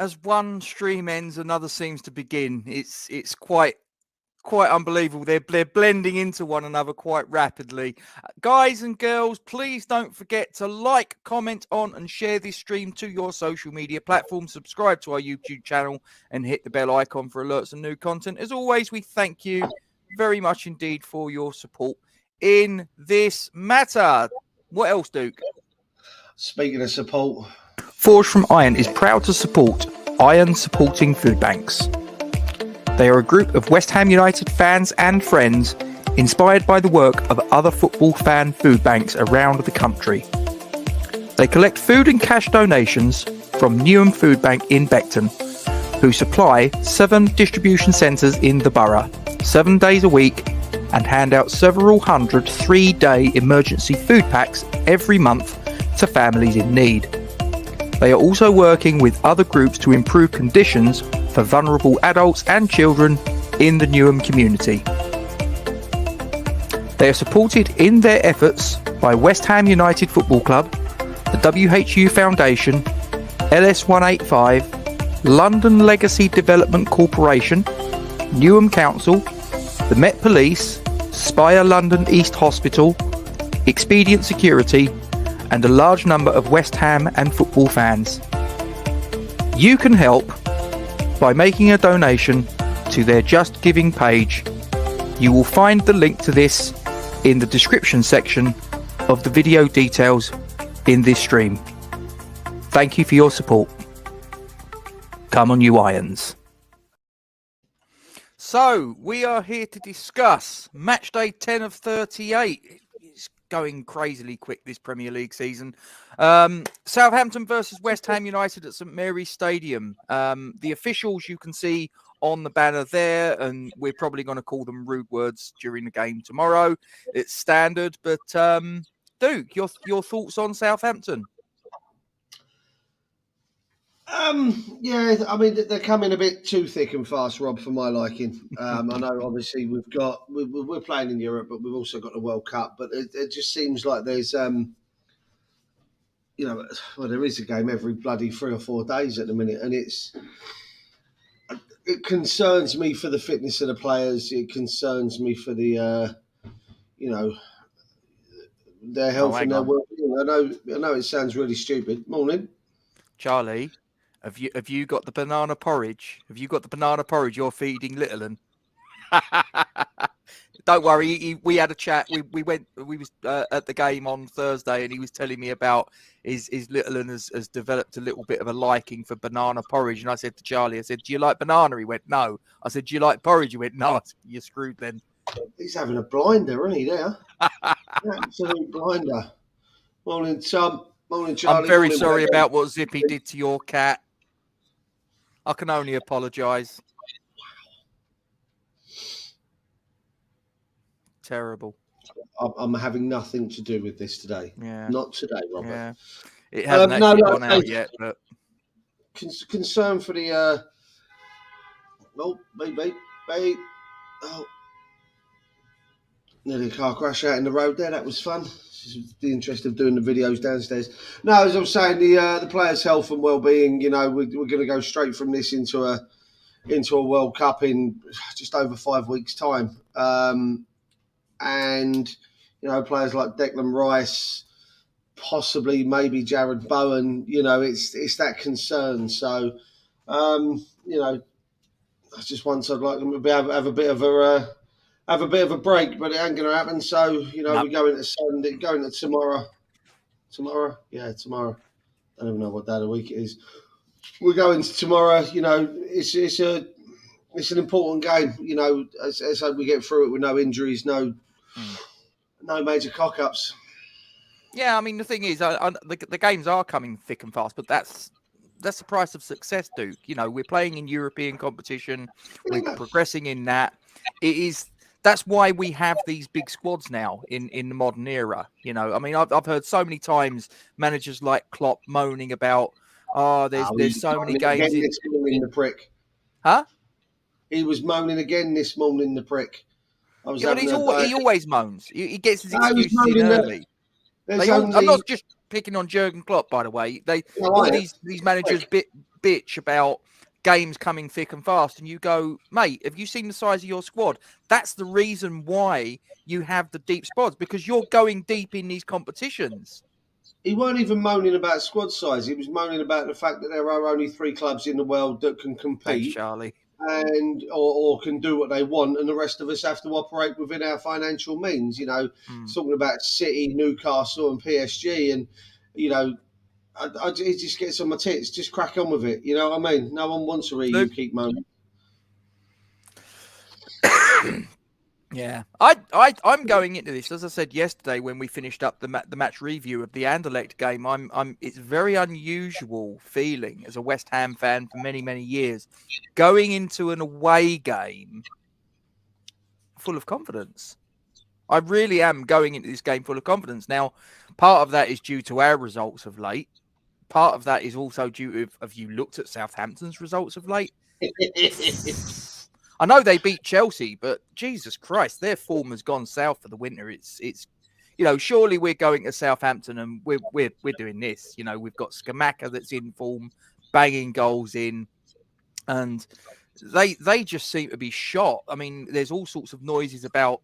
as one stream ends, another seems to begin. It's quite unbelievable. They're blending into one another quite rapidly. Guys and girls, please don't forget to like, comment on, and share this stream to your social media platform. Subscribe to our YouTube channel and hit the bell icon for alerts and new content. As always, we thank you very much indeed for your support in this matter. What else, Duke? Speaking of support, Forged from Iron is proud to support Iron Supporting Food Banks. They are a group of West Ham United fans and friends inspired by the work of other football fan food banks around the country. They collect food and cash donations from Newham Food Bank in Beckton, who supply 7 distribution centres in the borough, 7 days a week, and hand out several hundred 3-day emergency food packs every month to families in need. They are also working with other groups to improve conditions for vulnerable adults and children in the Newham community. They are supported in their efforts by West Ham United Football Club, the WHU Foundation, LS185, London Legacy Development Corporation, Newham Council, the Met Police, Spire London East Hospital, Expedient Security, and a large number of West Ham and football fans. You can help by making a donation to their Just Giving page. You will find the link to this in the description section of the video details in this stream. Thank you for your support. Come on, you Irons. So, we are here to discuss Matchday 10 of 38. It's going crazily quick this Premier League season. Southampton versus West Ham United at St.Mary Stadium. The officials you can see on the banner there, and we're probably going to call them rude words during the game tomorrow. It's standard, but Duke, your thoughts on Southampton? Yeah, I mean, they're coming a bit too thick and fast, Rob, for my liking. I know, obviously, we're playing in Europe, but we've also got the World Cup. But it just seems like there's, there is a game every bloody 3 or 4 days at the minute, and it concerns me for the fitness of the players. It concerns me for the, their health and their well-being. I know it sounds really stupid. Morning, Charlie. Have you got the banana porridge? Have you got the banana porridge you're feeding little un? Don't worry, we had a chat. We was at the game on Thursday, and he was telling me about his little un has developed a little bit of a liking for banana porridge. And I said to Charlie, I said, "Do you like banana?" He went, "No." I said, "Do you like porridge?" He went, "No." I said, "You're screwed then." He's having a blinder, isn't he? There, absolute blinder. Morning, Tom. Morning, Charlie. I'm very sorry about what Zippy did to your cat. I can only apologise. Terrible. I'm having nothing to do with this today. Yeah. Not today, Robert. Yeah. It hasn't actually gone out yet, but concern for the beep. Oh, nearly a car crash out in the road there. That was fun. The interest of doing the videos downstairs. No, as I was saying, the players' health and well-being. We're going to go straight from this into a World Cup in just over 5 weeks' time. And players like Declan Rice, possibly maybe Jared Bowen. It's that concern. So, I just once I'd like them to have a bit of a break, but it ain't going to happen. So, we go into Sunday, go into tomorrow. Tomorrow? Yeah, tomorrow. I don't even know what day of the week it is. We go into tomorrow. It's an important game. As we get through it with no injuries, no major cock-ups. Yeah, I mean, the thing is, the games are coming thick and fast, but that's the price of success, Duke. We're playing in European competition. We're progressing in that. That's why we have these big squads now in the modern era. I mean, I've heard so many times managers like Klopp moaning about, there's so many games. This morning, the prick. Huh? He was moaning again this morning, the prick. He always moans. He gets his excuses in early. I'm not just picking on Jurgen Klopp, by the way. No, all I am. these managers bitch about games coming thick and fast, and you go, mate, have you seen the size of your squad? That's the reason why you have the deep spots, because you're going deep in these competitions. He weren't even moaning about squad size. He was moaning about the fact that there are only 3 clubs in the world that can Thanks, compete Charlie. and or can do what they want, and the rest of us have to operate within our financial means. Talking about City, Newcastle, and PSG, and it just gets on my tits. Just crack on with it. You know what I mean? No one wants to hear you keep moaning. Yeah, I'm going into this, as I said yesterday when we finished up the match review of the Anderlecht game. It's very unusual feeling as a West Ham fan for many years, going into an away game full of confidence. I really am going into this game full of confidence. Now, part of that is due to our results of late. Part of that is also due to, have you looked at Southampton's results of late? I know they beat Chelsea, but Jesus Christ, their form has gone south for the winter. It's surely we're going to Southampton and we're doing this. We've got Skamaka that's in form, banging goals in, and they just seem to be shot. I mean, there's all sorts of noises about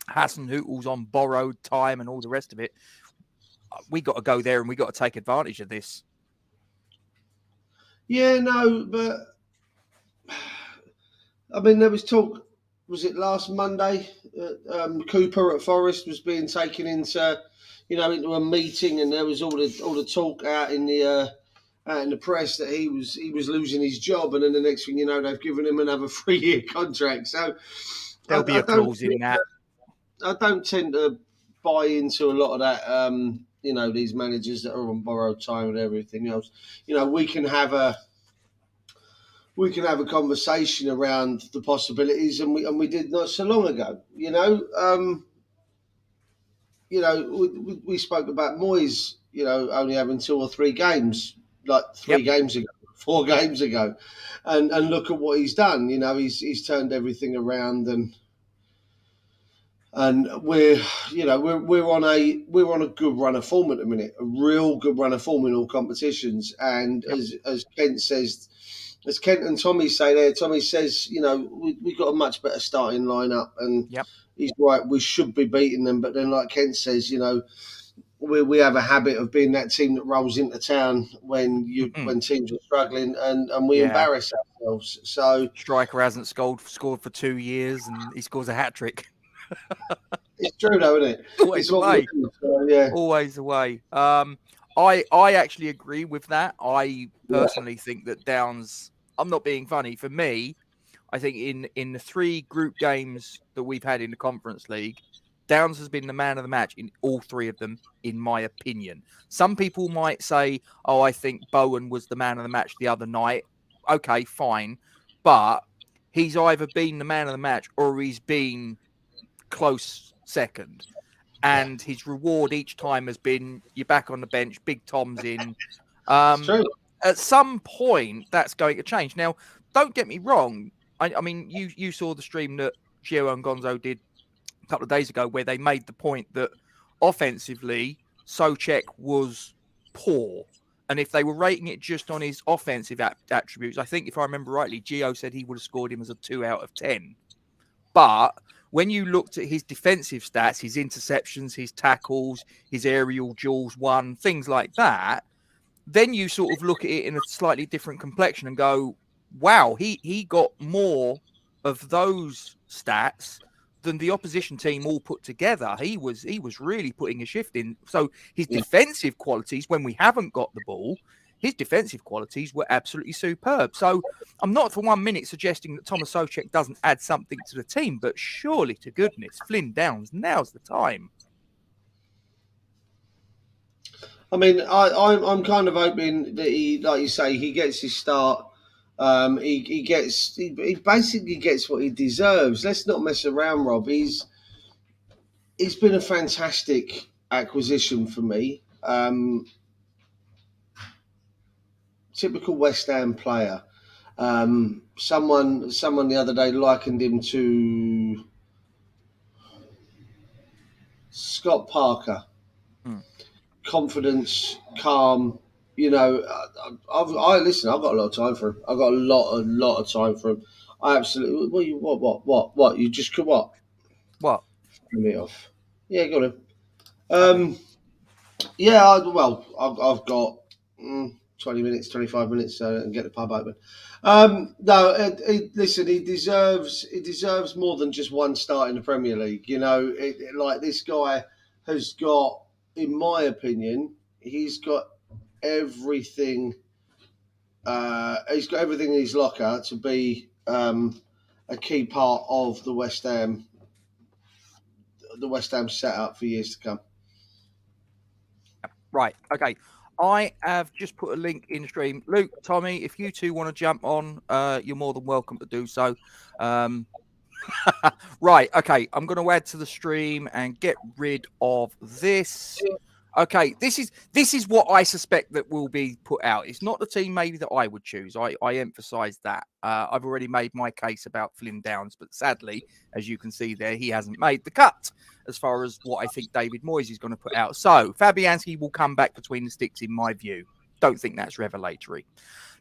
Hasenhüttl's on borrowed time and all the rest of it. We got to go there and we got to take advantage of this. Yeah, no, but I mean, there was talk. Was it last Monday? Cooper at Forest was being taken into a meeting, and there was all the talk out in the press that he was losing his job, and then the next thing you know, they've given him another 3-year contract. So there'll be a clause in that. I don't tend to buy into a lot of that. These managers that are on borrowed time and everything else. We can have a conversation around the possibilities, and we did not so long ago. We spoke about Moyes, only having 2 or 3 games, like 3 games ago, 4 games ago, and look at what he's done. He's turned everything around, and we're on a good run of form at the minute, a real good run of form in all competitions, and as Kent and Tommy say there, Tommy says, we got a much better starting lineup, and he's right, we should be beating them. But then, like Kent says, we have a habit of being that team that rolls into town when teams are struggling, and we embarrass ourselves. So striker hasn't scored for 2 years, and he scores a hat trick. It's true, though, isn't it? Always away. Always away. I actually agree with that. I personally think that Downs, I'm not being funny, for me, I think in the 3 group games that we've had in the Conference League, Downs has been the man of the match in all 3 of them, in my opinion. Some people might say, I think Bowen was the man of the match the other night. Okay, fine. But he's either been the man of the match or he's been close second. And his reward each time has been, you're back on the bench, Big Tom's in. At some point, that's going to change. Now, don't get me wrong. I mean, you saw the stream that Gio and Gonzo did a couple of days ago where they made the point that offensively, Souček was poor. And if they were rating it just on his offensive attributes, I think if I remember rightly, Gio said he would have scored him as a 2 out of 10. But when you looked at his defensive stats, his interceptions, his tackles, his aerial duels won, things like that, then you sort of look at it in a slightly different complexion and go, wow, he got more of those stats than the opposition team all put together. He was really putting a shift in. So his defensive qualities, when we haven't got the ball, his defensive qualities were absolutely superb. So I'm not for 1 minute suggesting that Thomas Souček doesn't add something to the team, but surely to goodness, Flynn Downs, now's the time. I mean, I'm kind of hoping that he, like you say, he gets his start. He basically gets what he deserves. Let's not mess around, Rob. He's been a fantastic acquisition for me. Typical West Ham player. Someone the other day likened him to Scott Parker. confidence, calm. You know, listen. I've got a lot of time for him. I've got a lot of time for him. I absolutely. What? You just could what? What? Turn me off. Yeah, got him. Okay. Yeah. I've got 20 minutes, 25 minutes, and get the pub open. No, listen. He deserves more than just one start in the Premier League. You know, like this guy has got, in my opinion, he's got everything. He's got everything in his locker to be a key part of the West Ham setup for years to come. Right. Okay. I have just put a link in the stream. Luke, Tommy, if you two want to jump on, you're more than welcome to do so. Right. Okay. I'm going to add to the stream and get rid of this. Okay. This is what I suspect that will be put out. It's not the team maybe that I would choose. I emphasize that. I've already made my case about Flynn Downs, but sadly, as you can see there, he hasn't made the cut as far as what I think David Moyes is going to put out. So Fabianski will come back between the sticks in my view. Don't think that's revelatory.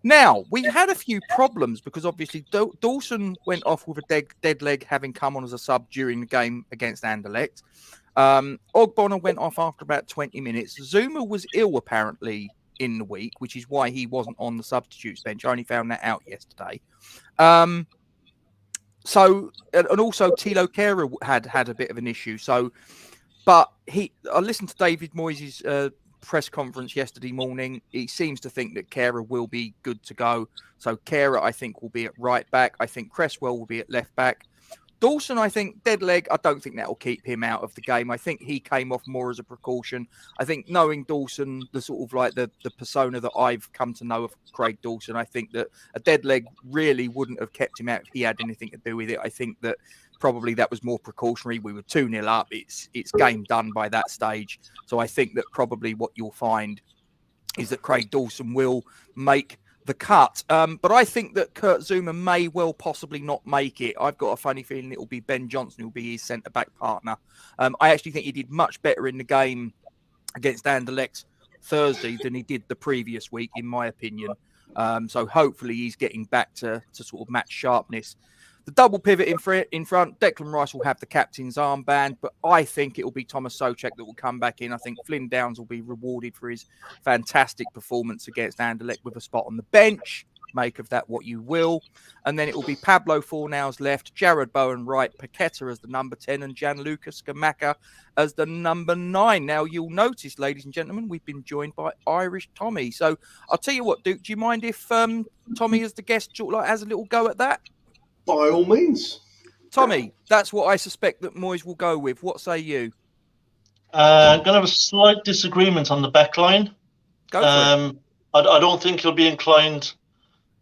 Now, we had a few problems because obviously Dawson went off with a dead leg, having come on as a sub during the game against Anderlecht. Ogbonna went off after about 20 minutes. Zouma was ill, apparently, in the week, which is why he wasn't on the substitutes bench. I only found that out yesterday. So, and also Tilo Kehrer had a bit of an issue. So, but I listened to David Moyes' press conference yesterday morning. He seems to think that Kehrer will be good to go. So Kehrer, I think, will be at right back. I think Cresswell will be at left back. Dawson, I think, dead leg. I don't think that will keep him out of the game. I think he came off more as a precaution. I think knowing Dawson, the sort of like the persona that I've come to know of Craig Dawson, I think that a dead leg really wouldn't have kept him out if he had anything to do with it. I think that probably that was more precautionary. We were 2-0 up. It's game done by that stage. So I think that probably what you'll find is that Craig Dawson will make the cut. But I think that Kurt Zouma may well possibly not make it. I've got a funny feeling it will be Ben Johnson who will be his centre-back partner. I actually think he did much better in the game against Anderlecht Thursday than he did the previous week, in my opinion. So hopefully he's getting back to sort of match sharpness. The double pivot in front, Declan Rice will have the captain's armband, but I think it will be Thomas Souček that will come back in. I think Flynn Downs will be rewarded for his fantastic performance against Anderlecht with a spot on the bench. Make of that what you will. And then it will be Pablo Fornals left, Jared Bowen right, Paqueta as the number 10, and Gianluca Scamacca as the number 9. Now, you'll notice, ladies and gentlemen, we've been joined by Irish Tommy. So I'll tell you what, Duke, do you mind if Tommy as the guest sort of like has a little go at that? By all means. Tommy, that's what I suspect that Moyes will go with. What say you? I'm going to have a slight disagreement on the back line. Go for it. I don't think he'll be inclined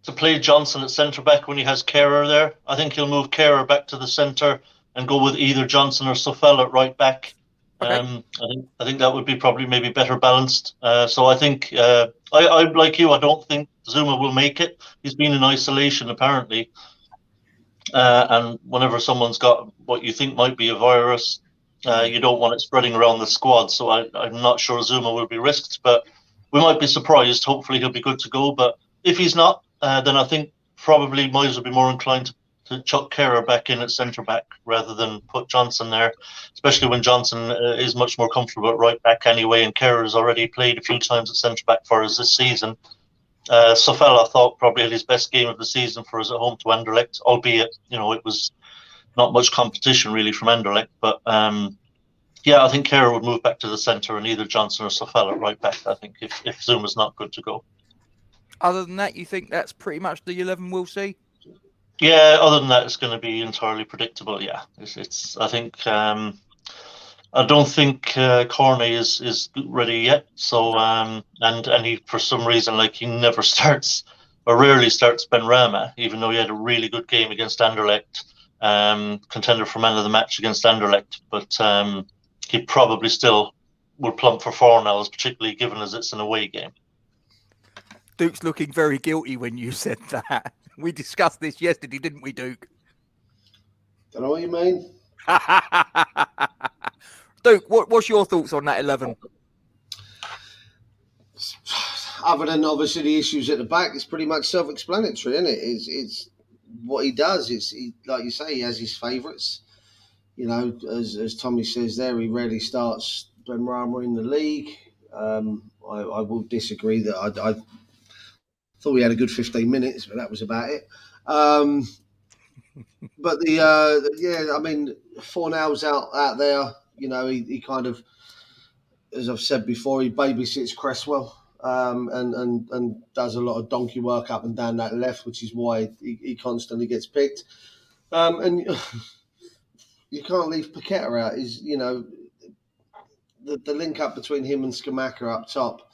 to play Johnson at centre-back when he has Kehrer there. I think he'll move Kehrer back to the centre and go with either Johnson or Southampton at right back. Okay. I think that would be probably maybe better balanced. So I think, I like you, I don't think Zouma will make it. He's been in isolation, apparently. And whenever someone's got what you think might be a virus, you don't want it spreading around the squad. So I'm not sure Zouma will be risked, but we might be surprised. Hopefully he'll be good to go. But if he's not, then I think probably Moyes will be more inclined to chuck Kehrer back in at centre-back rather than put Johnson there, especially when Johnson is much more comfortable at right-back anyway, and Kehrer has already played a few times at centre-back for us this season. Southampton, I thought, probably had his best game of the season for us at home to Anderlecht, albeit, it was not much competition really from Anderlecht. But yeah, I think Kehrer would move back to the centre and either Johnson or Southampton at right back, I think, if Zuma's not good to go. Other than that, you think that's pretty much the 11 we'll see? Yeah, other than that, it's going to be entirely predictable. Yeah, it's I think I don't think Corney is ready yet. So and he, for some reason, he never starts or rarely starts Benrahma, even though he had a really good game against Anderlecht, contender for man of the match against Anderlecht. But he probably still will plump for Fornals, particularly given as it's an away game. Duke's looking very guilty when you said that. We discussed this yesterday, didn't we, Duke? Don't know what you mean. Duke, what's your thoughts on that 11? other than obviously the issues at the back, it's pretty much self-explanatory, isn't it? It's what he does. Like you say, he has his favourites. You know, as Tommy says there, he rarely starts Benrahma in the league. I will disagree that I thought we had a good 15 minutes, but that was about it. But I mean, Fornell's out there. You know, he kind of, as I've said before, he babysits Cresswell and does a lot of donkey work up and down that left, which is why he constantly gets picked. And you can't leave Paqueta out. Is, you know, the link up between him and Scamacca up top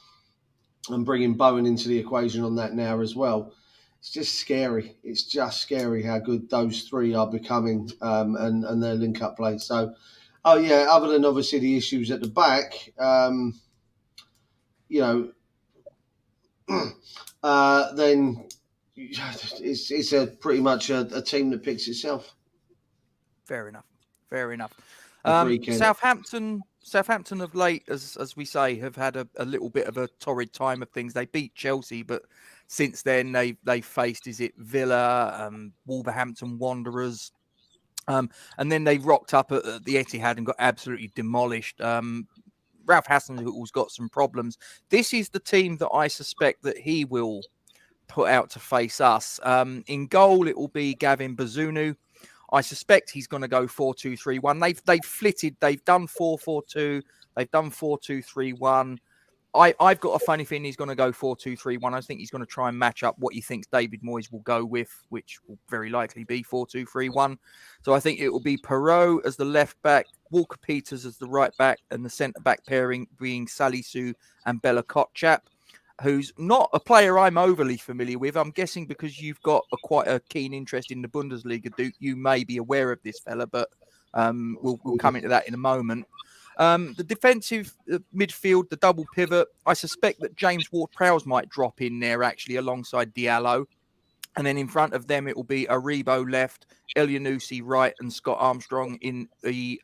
and bringing Bowen into the equation on that now as well. It's just scary. It's just scary how good those three are becoming and their link up play. So, other than obviously the issues at the back, you know, then it's a pretty much a team that picks itself. Fair enough. Fair enough. Southampton of late, as we say, have had a little bit of a torrid time of things. They beat Chelsea, but since then they faced, is it Villa, Wolverhampton Wanderers, and then they rocked up at the Etihad and got absolutely demolished. Ralph Hasenhüttl's got some problems. This is the team that I suspect that he will put out to face us. In goal, it will be Gavin Bazunu. I suspect he's going to go 4-2-3-1. They've flitted. They've done 4-4-2. They've done 4-2-3-1. I've got a funny feeling he's going to go 4-2-3-1. I think he's going to try and match up what he thinks David Moyes will go with, which will very likely be 4-2-3-1. So I think it will be Perrault as the left back, Walker Peters as the right back, and the centre back pairing being Salisu and Bella Kotchap, who's not a player I'm overly familiar with. I'm guessing because you've got quite a keen interest in the Bundesliga, Duke, you may be aware of this fella, but we'll come into that in a moment. The defensive midfield, the double pivot, I suspect that James Ward-Prowse might drop in there actually alongside Diallo. And then in front of them, it will be Aribo left, Elyounoussi right, and Stuart Armstrong, in the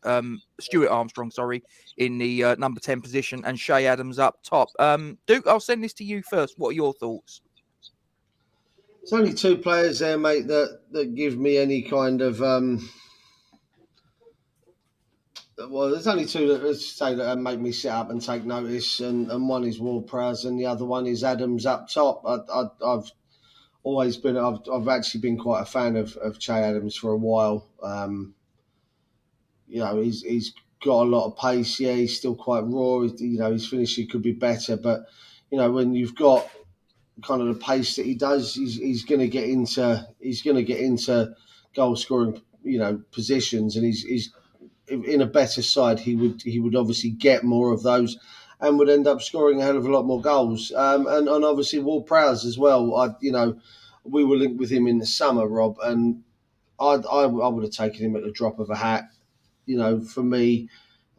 number 10 position, and Shay Adams up top. Duke, I'll send this to you first. What are your thoughts? There's only two players there, mate, that give me any kind of there's only two that make me sit up and take notice, and one is Ward-Prowse and the other one is Adams up top. I've always been, I've actually been quite a fan of Che Adams for a while. You know, he's got a lot of pace. Yeah, he's still quite raw. You know, his finishing could be better, but you know, when you've got kind of the pace that he does, he's going to get into goal scoring, you know, positions, and he's in a better side. He would obviously get more of those and would end up scoring a hell of a lot more goals. And obviously Ward-Prowse as well. You know, we were linked with him in the summer, Rob, and I would have taken him at the drop of a hat. You know, for me,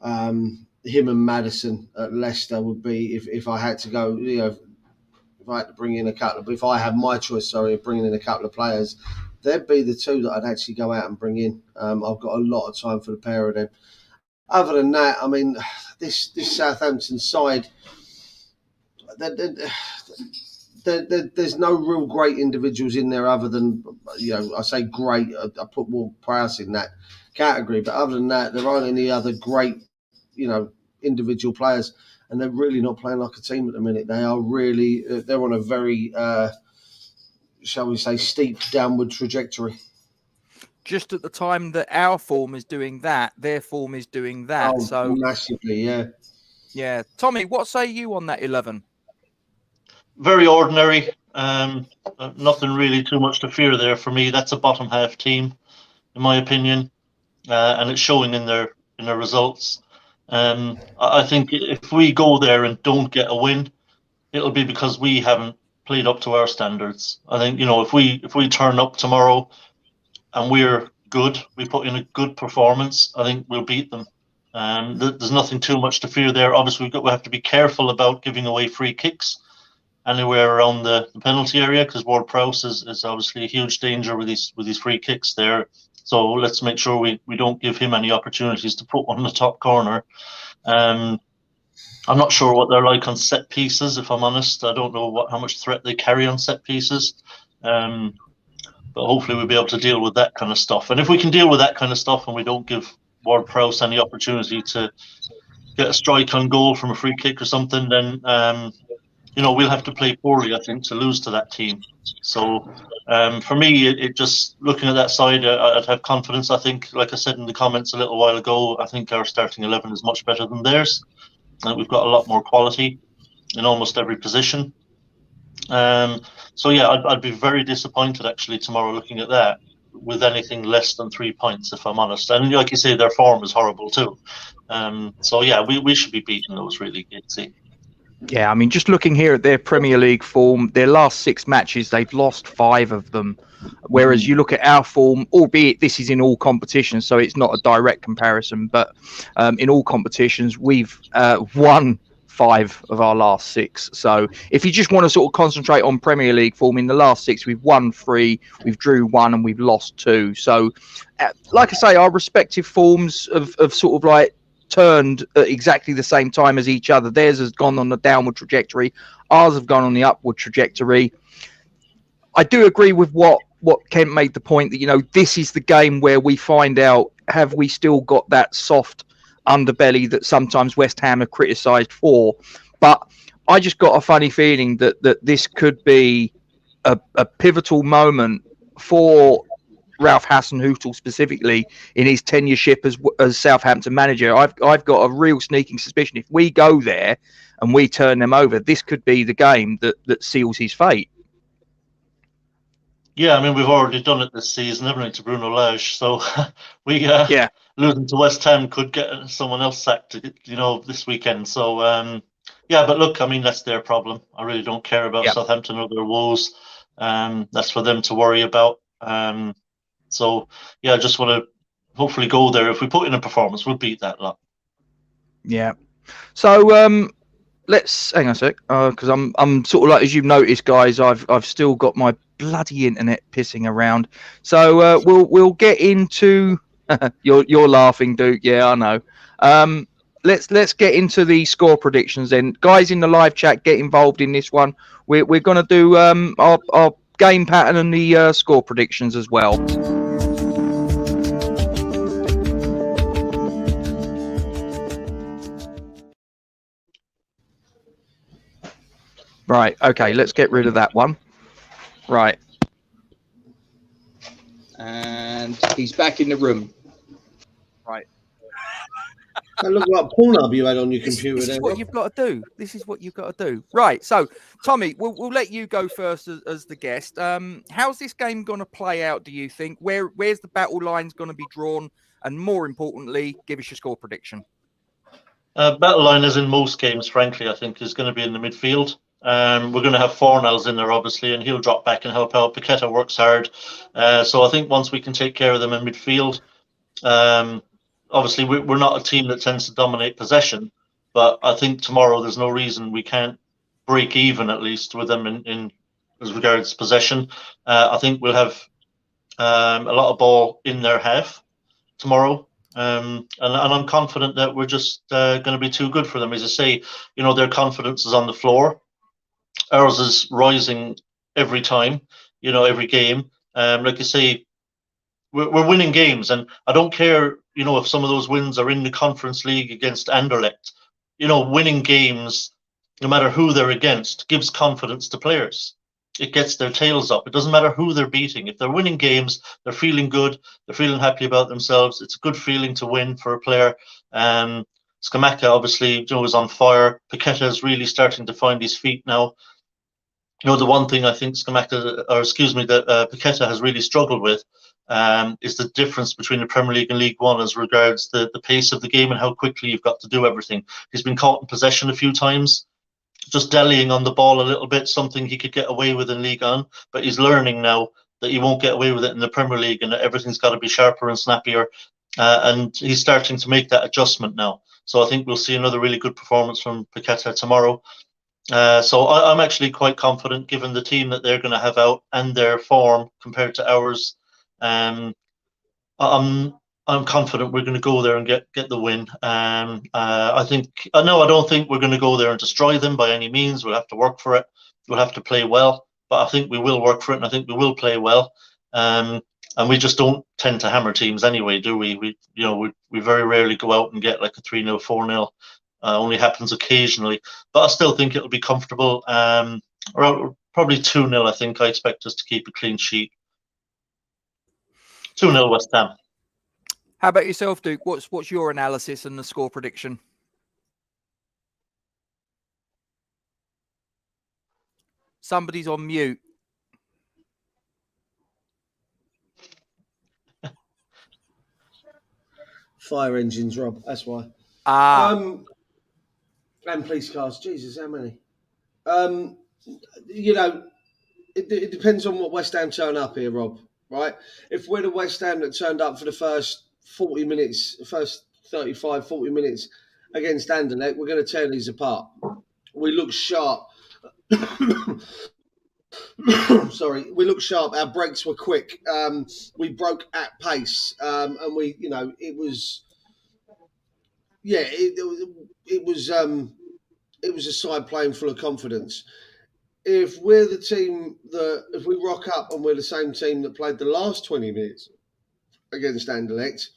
him and Maddison at Leicester would be, if I had to go, you know, if I had to bring in if I had my choice, of bringing in a couple of players, they'd be the two that I'd actually go out and bring in. I've got a lot of time for the pair of them. Other than that, I mean, this Southampton side, there's no real great individuals in there other than, you know, I say great, I put Ward-Prowse in that category, but other than that, there aren't any other great, you know, individual players, and they're really not playing like a team at the minute. They are really, they're on a very, shall we say, steep downward trajectory. Just at the time that our form is doing that, their form is doing that. Oh, so massively, yeah. Yeah. Tommy, what say you on that 11? Very ordinary. Nothing really too much to fear there for me. That's a bottom half team, in my opinion, and it's showing in their results. I think if we go there and don't get a win, it'll be because we haven't played up to our standards. I think, you know, if we turn up tomorrow and we're good, we put in a good performance, I think we'll beat them. There's nothing too much to fear there. Obviously, we have to be careful about giving away free kicks anywhere around the penalty area, because Ward-Prowse is obviously a huge danger with these free kicks there. So let's make sure we don't give him any opportunities to put one in the top corner. I'm not sure what they're like on set pieces, if I'm honest. I don't know how much threat they carry on set pieces. But hopefully we'll be able to deal with that kind of stuff. And if we can deal with that kind of stuff and we don't give Ward-Prowse any opportunity to get a strike on goal from a free kick or something, then we'll have to play poorly, I think, to lose to that team. So for me, it just looking at that side, I'd have confidence. I think, like I said in the comments a little while ago, I think our starting 11 is much better than theirs. And we've got a lot more quality in almost every position. So yeah, I'd be very disappointed actually tomorrow looking at that with anything less than 3 points, if I'm honest. And like you say, their form is horrible too. So yeah, we should be beating those really, Gatesy. Yeah, I mean, just looking here at their Premier League form, their last 6 matches, they've lost 5 of them. Whereas you look at our form, albeit this is in all competitions, so it's not a direct comparison, but in all competitions, we've won 5 of our last 6. So if you just want to sort of concentrate on Premier League form, in the last 6, we've won 3, we've drew 1, and we've lost 2. So, like I say, our respective forms of sort of like turned at exactly the same time as each other. Theirs has gone on the downward trajectory. Ours have gone on the upward trajectory. I do agree with what Kent made the point that, this is the game where we find out, have we still got that soft underbelly that sometimes West Ham are criticised for? But I just got a funny feeling that this could be a pivotal moment for Ralph Hasenhüttl specifically in his tenureship as Southampton manager. I've got a real sneaking suspicion if we go there and we turn them over, this could be the game that seals his fate. Yeah, I mean, we've already done it this season, haven't we, to Bruno Lage? So losing to West Ham could get someone else sacked, this weekend. So yeah, but look, I mean, that's their problem. I really don't care about Southampton or their woes. That's for them to worry about. So yeah, I just want to hopefully go there. If we put in a performance, we'll beat that lot. Yeah. So let's hang on a sec, because I'm sort of like, as you've noticed, guys, I've still got my bloody internet pissing around. So we'll get into you're laughing, Duke. Yeah, I know. Let's get into the score predictions then, guys. In the live chat, get involved in this one. We're going to do our game pattern and the score predictions as well. Right, okay, let's get rid of that one. Right. And he's back in the room. Right. That looked like Pornhub you had on your computer. This is what you've got to do. This is what you've got to do. Right, so, Tommy, we'll let you go first as the guest. How's this game going to play out, do you think? Where's the battle lines going to be drawn? And more importantly, give us your score prediction. Battle line, as in most games, frankly, I think is going to be in the midfield. We're going to have Fornals in there, obviously, and he'll drop back and help out. Paqueta works hard. So I think once we can take care of them in midfield, obviously we're not a team that tends to dominate possession, but I think tomorrow there's no reason we can't break even, at least, with them in as regards possession. I think we'll have a lot of ball in their half tomorrow. And I'm confident that we're just going to be too good for them. As I say, their confidence is on the floor. Ours is rising every time, every game. Like you say, we're winning games, and I don't care, if some of those wins are in the Conference League against Anderlecht. Winning games, no matter who they're against, gives confidence to players. It gets their tails up. It doesn't matter who they're beating. If they're winning games, they're feeling good. They're feeling happy about themselves. It's a good feeling to win for a player. Scamacca, obviously, is on fire. Paqueta is really starting to find his feet now. The one thing I think Paqueta has really struggled with is the difference between the Premier League and League One as regards the pace of the game and how quickly you've got to do everything. He's been caught in possession a few times, just dallying on the ball a little bit, something he could get away with in League One, but he's learning now that he won't get away with it in the Premier League, and that everything's got to be sharper and snappier, and he's starting to make that adjustment now. So I think we'll see another really good performance from Paqueta tomorrow. So I'm actually quite confident, given the team that they're going to have out and their form compared to ours. I'm I'm confident we're going to go there and get the win. I don't think we're going to go there and destroy them by any means. We'll have to work for it. We'll have to play well, but I think we will work for it, and I think we will play well. And we just don't tend to hammer teams anyway, do we? We very rarely go out and get like a 3-0, 4-0. Only happens occasionally, but I still think it'll be comfortable. Or probably 2-0. I think I expect us to keep a clean sheet. 2-0 West Ham. How about yourself, Duke? What's your analysis and the score prediction? Somebody's on mute. Fire engines, Rob. That's why. And police cars. Jesus, how many? It depends on what West Ham turn up here, Rob. Right? If we're the West Ham that turned up for the first 40 minutes, first 35, 40 minutes against Anderlecht, we're going to tear these apart. We look sharp. Sorry, we looked sharp. Our breaks were quick. We broke at pace, and we, it was a side playing full of confidence. If we're the team if we rock up and we're the same team that played the last 20 minutes against Anderlecht,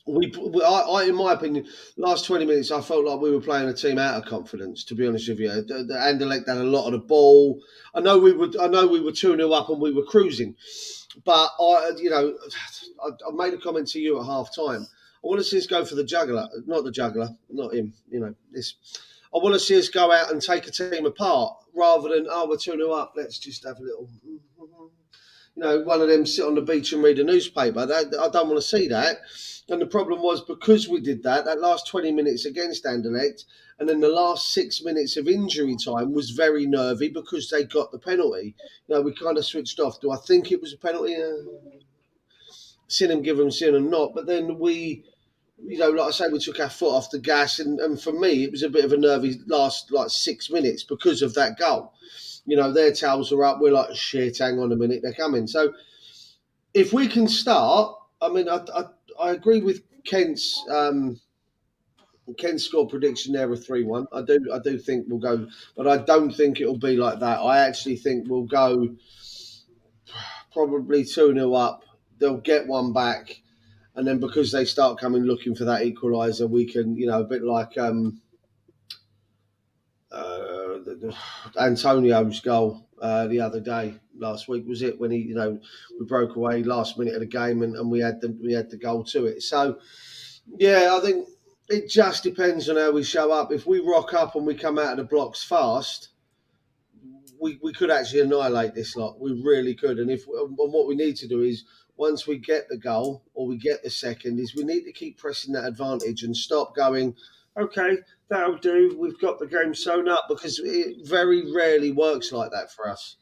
in my opinion, last 20 minutes, I felt like we were playing a team out of confidence, to be honest with you. The Anderlecht had a lot of the ball. I know we were 2-0 up and we were cruising, but I made a comment to you at half time. I want to see us go for the juggler, not him, I want to see us go out and take a team apart rather than, we're 2-0 up, let's just have a little, one of them sit on the beach and read a newspaper. I don't want to see that. And the problem was, because we did that last 20 minutes against Anderlecht, and then the last 6 minutes of injury time was very nervy because they got the penalty. We kind of switched off. Do I think it was a penalty? Sin them, give them, sin them not. But then we, like I say, we took our foot off the gas. And for me, it was a bit of a nervy last 6 minutes because of that goal. Their towels are up. We're like, shit, hang on a minute, they're coming. So if we can start, I agree with Kent's score prediction there of 3-1. I do think we'll go, but I don't think it'll be like that. I actually think we'll go probably 2-0 up. They'll get one back, and then because they start coming looking for that equaliser, we can, a bit like Antonio's goal the other day, last week, was it, when he, we broke away last minute of the game and we had the goal to it. So, I think it just depends on how we show up. If we rock up and we come out of the blocks fast, we could actually annihilate this lot. We really could. And what we need to do is, once we get the goal or we get the second, is we need to keep pressing that advantage and stop going, okay, that'll do, we've got the game sewn up, because it very rarely works like that for us.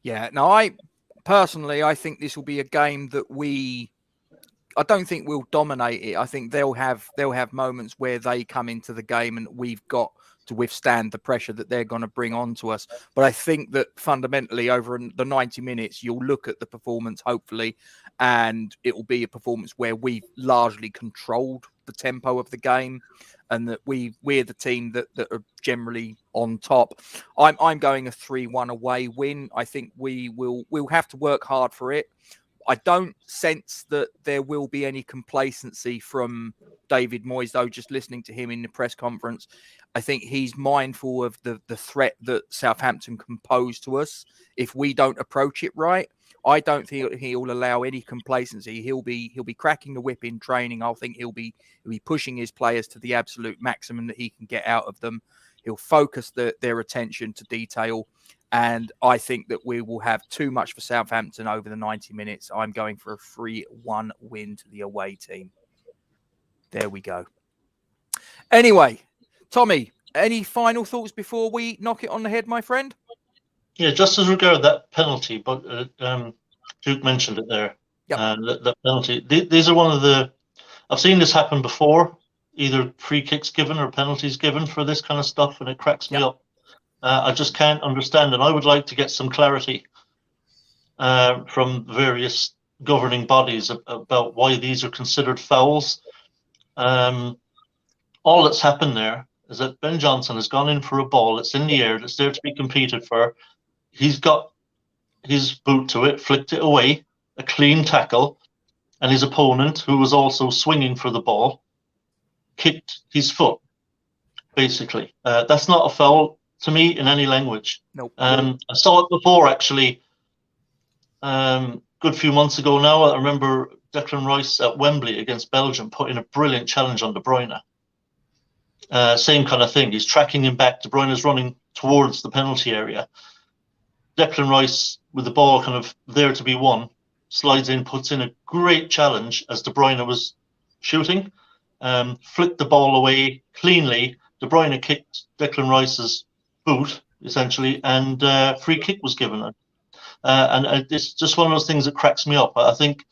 Yeah, no, I think this will be a game that I don't think we'll dominate it. I think they'll have moments where they come into the game and we've got to withstand the pressure that they're going to bring onto us. But I think that fundamentally over the 90 minutes, you'll look at the performance, hopefully, and it will be a performance where we've largely controlled the tempo of the game, and that we're the team that are generally on top. I'm going a 3-1 away win. I think we'll have to work hard for it. I don't sense that there will be any complacency from David Moyes, though, just listening to him in the press conference. I think he's mindful of the threat that Southampton can pose to us if we don't approach it right. I don't think he'll allow any complacency. He'll be cracking the whip in training. I think he'll be pushing his players to the absolute maximum that he can get out of them. He'll focus their attention to detail. And I think that we will have too much for Southampton over the 90 minutes. I'm going for a 3-1 win to the away team. There we go. Anyway, Tommy, any final thoughts before we knock it on the head, my friend? Yeah, just as regard that penalty, but Duke mentioned it there. Yep. That penalty. These are one of the... I've seen this happen before, either free kicks given or penalties given for this kind of stuff, and it cracks me up. I just can't understand, and I would like to get some clarity from various governing bodies about why these are considered fouls. All that's happened there is that Ben Johnson has gone in for a ball that's in the air, that's there to be competed for. He's got his boot to it, flicked it away, a clean tackle, and his opponent, who was also swinging for the ball, kicked his foot, basically. That's not a foul to me in any language. Nope. I saw it before, actually, good few months ago now. I remember Declan Rice at Wembley against Belgium putting a brilliant challenge on De Bruyne. Same kind of thing. He's tracking him back. De Bruyne is running towards the penalty area. Declan Rice, with the ball kind of there to be won, slides in, puts in a great challenge as De Bruyne was shooting, flicked the ball away cleanly. De Bruyne kicked Declan Rice's boot, essentially, and free kick was given. And it's just one of those things that cracks me up. I think,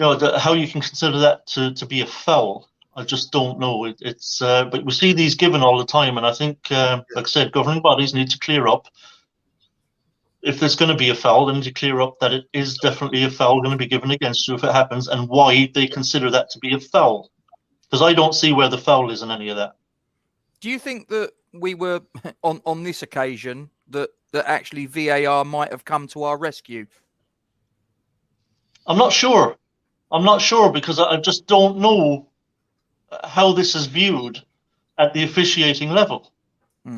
how you can consider that to be a foul, I just don't know. But we see these given all the time, and I think, like I said, governing bodies need to clear up. If there's going to be a foul, they need to clear up that it is definitely a foul going to be given against you if it happens, and why they consider that to be a foul. Because I don't see where the foul is in any of that. Do you think that we were, on this occasion, that actually VAR might have come to our rescue? I'm not sure. Because I just don't know how this is viewed at the officiating level.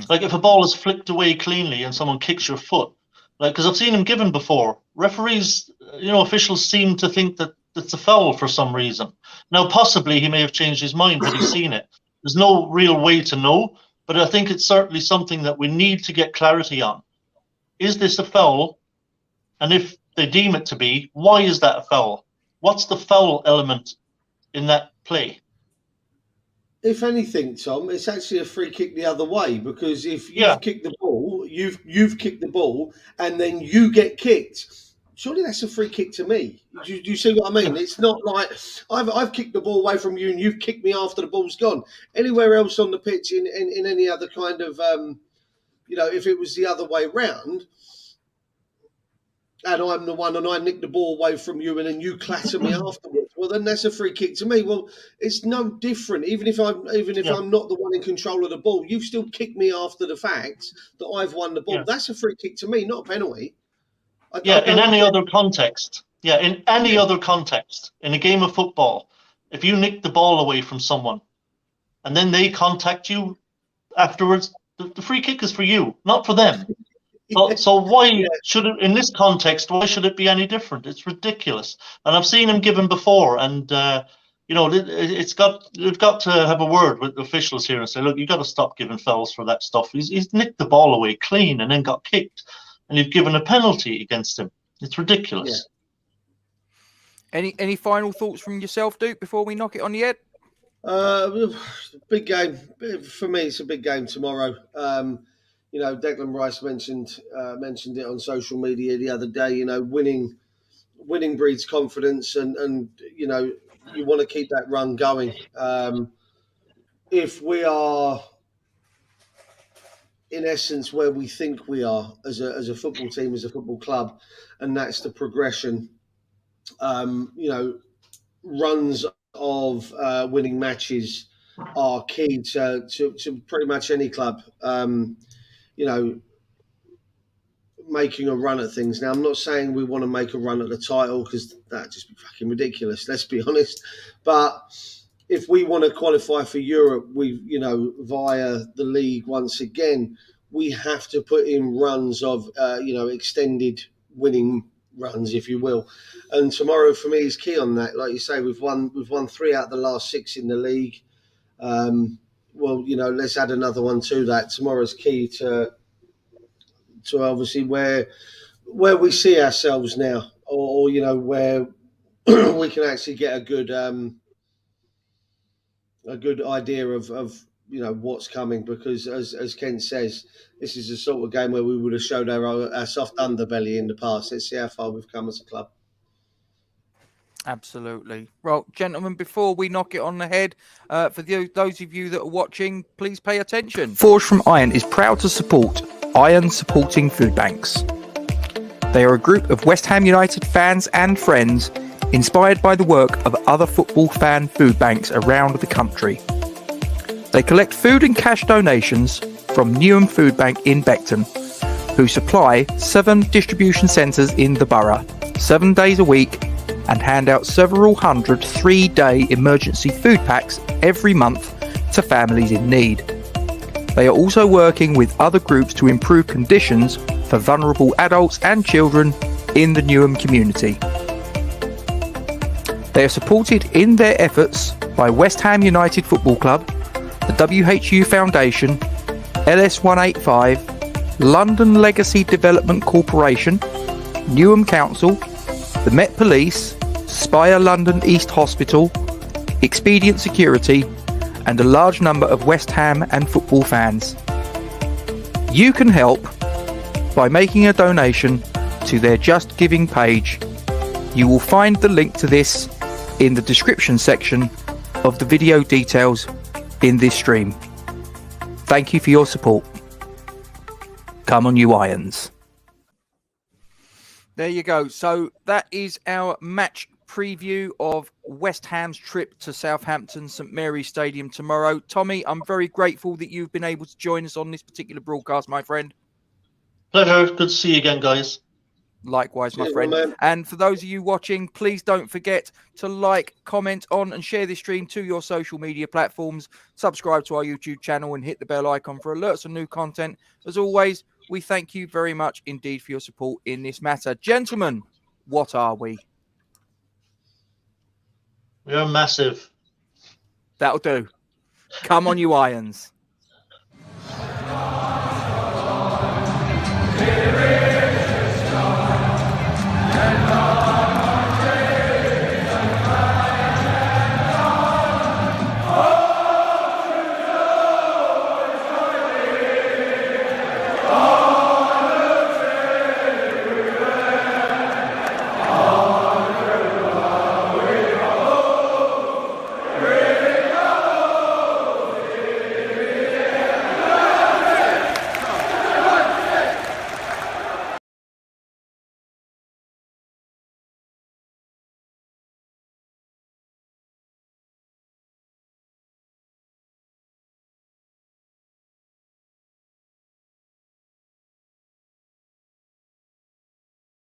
Like if a ball is flicked away cleanly and someone kicks your foot, because I've seen them given before. Referees, officials seem to think that it's a foul for some reason. Now, possibly he may have changed his mind when he's seen it. There's no real way to know, but I think it's certainly something that we need to get clarity on. Is this a foul? And if they deem it to be, why is that a foul? What's the foul element in that play? If anything, Tom, it's actually a free kick the other way, because if you've kicked the ball, you've kicked the ball, and then you get kicked. Surely that's a free kick to me. Do you see what I mean? It's not like I've kicked the ball away from you and you've kicked me after the ball's gone. Anywhere else on the pitch, in any other kind of, if it was the other way round, and I'm the one and I nick the ball away from you and then you clatter me afterwards, well, then that's a free kick to me. Well, it's no different. Even if I'm not the one in control of the ball, you've still kicked me after the fact that I've won the ball. Yeah. That's a free kick to me, not a penalty. In any other context. Yeah, in any other context. In a game of football, if you nick the ball away from someone and then they contact you afterwards, the free kick is for you, not for them. So why should it, in this context, why should it be any different? It's ridiculous. And I've seen them given before, and they've got to have a word with the officials here and say, look, you've got to stop giving fouls for that stuff. He's nicked the ball away clean and then got kicked, and you've given a penalty against him. It's ridiculous. Yeah. Any final thoughts from yourself, Duke, before we knock it on the head? Big game for me. It's a big game tomorrow. Declan Rice mentioned it on social media the other day. Winning breeds confidence, and you want to keep that run going. If we are, in essence, where we think we are as a football team, as a football club, and that's the progression. Runs of winning matches are key to pretty much any club. Making a run at things. Now, I'm not saying we want to make a run at the title, because that'd just be fucking ridiculous, let's be honest. But if we want to qualify for Europe, via the league once again, we have to put in runs of, extended winning runs, if you will. And tomorrow for me is key on that. Like you say, we've won 3 out of the last 6 in the league. Let's add another one to that. Tomorrow's key to obviously where we see ourselves now, or where we can actually get a good idea of what's coming. Because as Ken says, this is the sort of game where we would have showed our soft underbelly in the past. Let's see how far we've come as a club. Absolutely. Well, gentlemen, before we knock it on the head, for those of you that are watching, please pay attention. Forged from Iron is proud to support Iron Supporting Food Banks. They are a group of West Ham United fans and friends inspired by the work of other football fan food banks around the country. They collect food and cash donations from Newham Food Bank in Beckton, who supply 7 distribution centres in the borough, 7 days a week, and hand out several hundred 3-day emergency food packs every month to families in need. They are also working with other groups to improve conditions for vulnerable adults and children in the Newham community. They are supported in their efforts by West Ham United Football Club, the WHU Foundation, LS185, London Legacy Development Corporation, Newham Council, the Met Police, Spire London East Hospital, Expedient Security, and a large number of West Ham and football fans. You can help by making a donation to their Just Giving page. You will find the link to this in the description section of the video details in this stream. Thank you for your support. Come on, you Irons. There you go. So that is our match preview of West Ham's trip to Southampton St. Mary Stadium tomorrow. Tommy, I'm very grateful that you've been able to join us on this particular broadcast, my friend. Pleasure. Good to see you again, guys. Likewise, my friend. Man. And for those of you watching, please don't forget to like, comment on and share this stream to your social media platforms. Subscribe to our YouTube channel and hit the bell icon for alerts on new content. As always, we thank you very much indeed for your support in this matter. Gentlemen, what are we? We are massive. That'll do. Come on, you Irons. Here